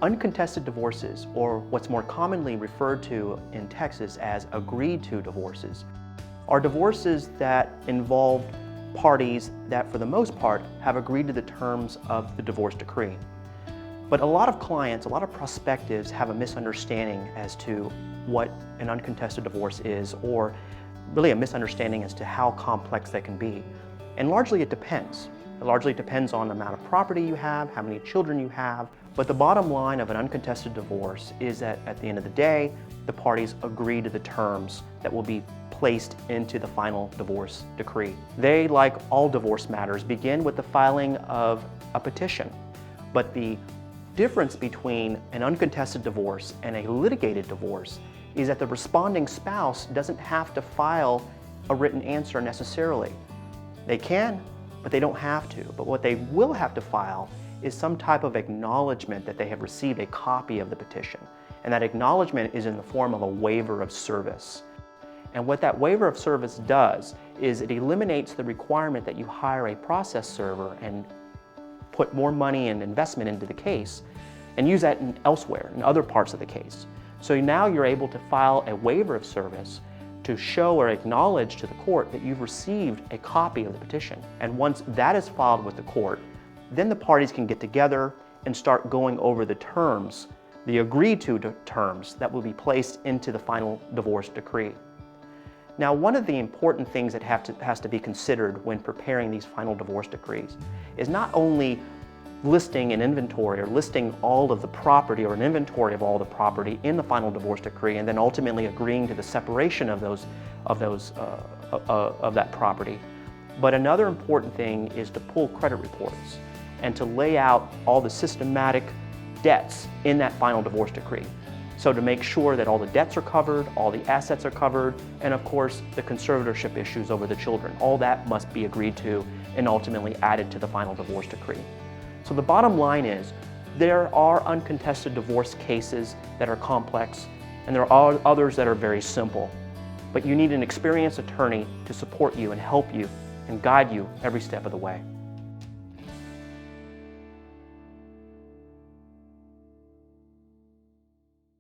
Uncontested divorces, or what's more commonly referred to in Texas as agreed-to divorces, are divorces that involve parties that, for the most part, have agreed to the terms of the divorce decree. But a lot of clients, a lot of prospectives have a misunderstanding as to what an uncontested divorce is, or really a misunderstanding as to how complex they can be. And largely it depends. It largely depends on the amount of property you have, how many children you have. But the bottom line of an uncontested divorce is that at the end of the day, the parties agree to the terms that will be placed into the final divorce decree. They, like all divorce matters, begin with the filing of a petition. But the difference between an uncontested divorce and a litigated divorce is that the responding spouse doesn't have to file a written answer necessarily. They can, but they don't have to. But what they will have to file is some type of acknowledgement that they have received a copy of the petition. And that acknowledgement is in the form of a waiver of service. And what that waiver of service does is it eliminates the requirement that you hire a process server and put more money and investment into the case and use that elsewhere, in other parts of the case. So now you're able to file a waiver of service to show or acknowledge to the court that you've received a copy of the petition. And once that is filed with the court, then the parties can get together and start going over the terms, the agreed to terms that will be placed into the final divorce decree. Now, one of the important things that has to be considered when preparing these final divorce decrees is not only listing an inventory or listing all of the property or an inventory of all the property in the final divorce decree and then ultimately agreeing to the separation of that property. But another important thing is to pull credit reports and to lay out all the systematic debts in that final divorce decree. So to make sure that all the debts are covered, all the assets are covered, and of course the conservatorship issues over the children, all that must be agreed to and ultimately added to the final divorce decree. So the bottom line is, there are uncontested divorce cases that are complex, and there are others that are very simple. But you need an experienced attorney to support you and help you and guide you every step of the way.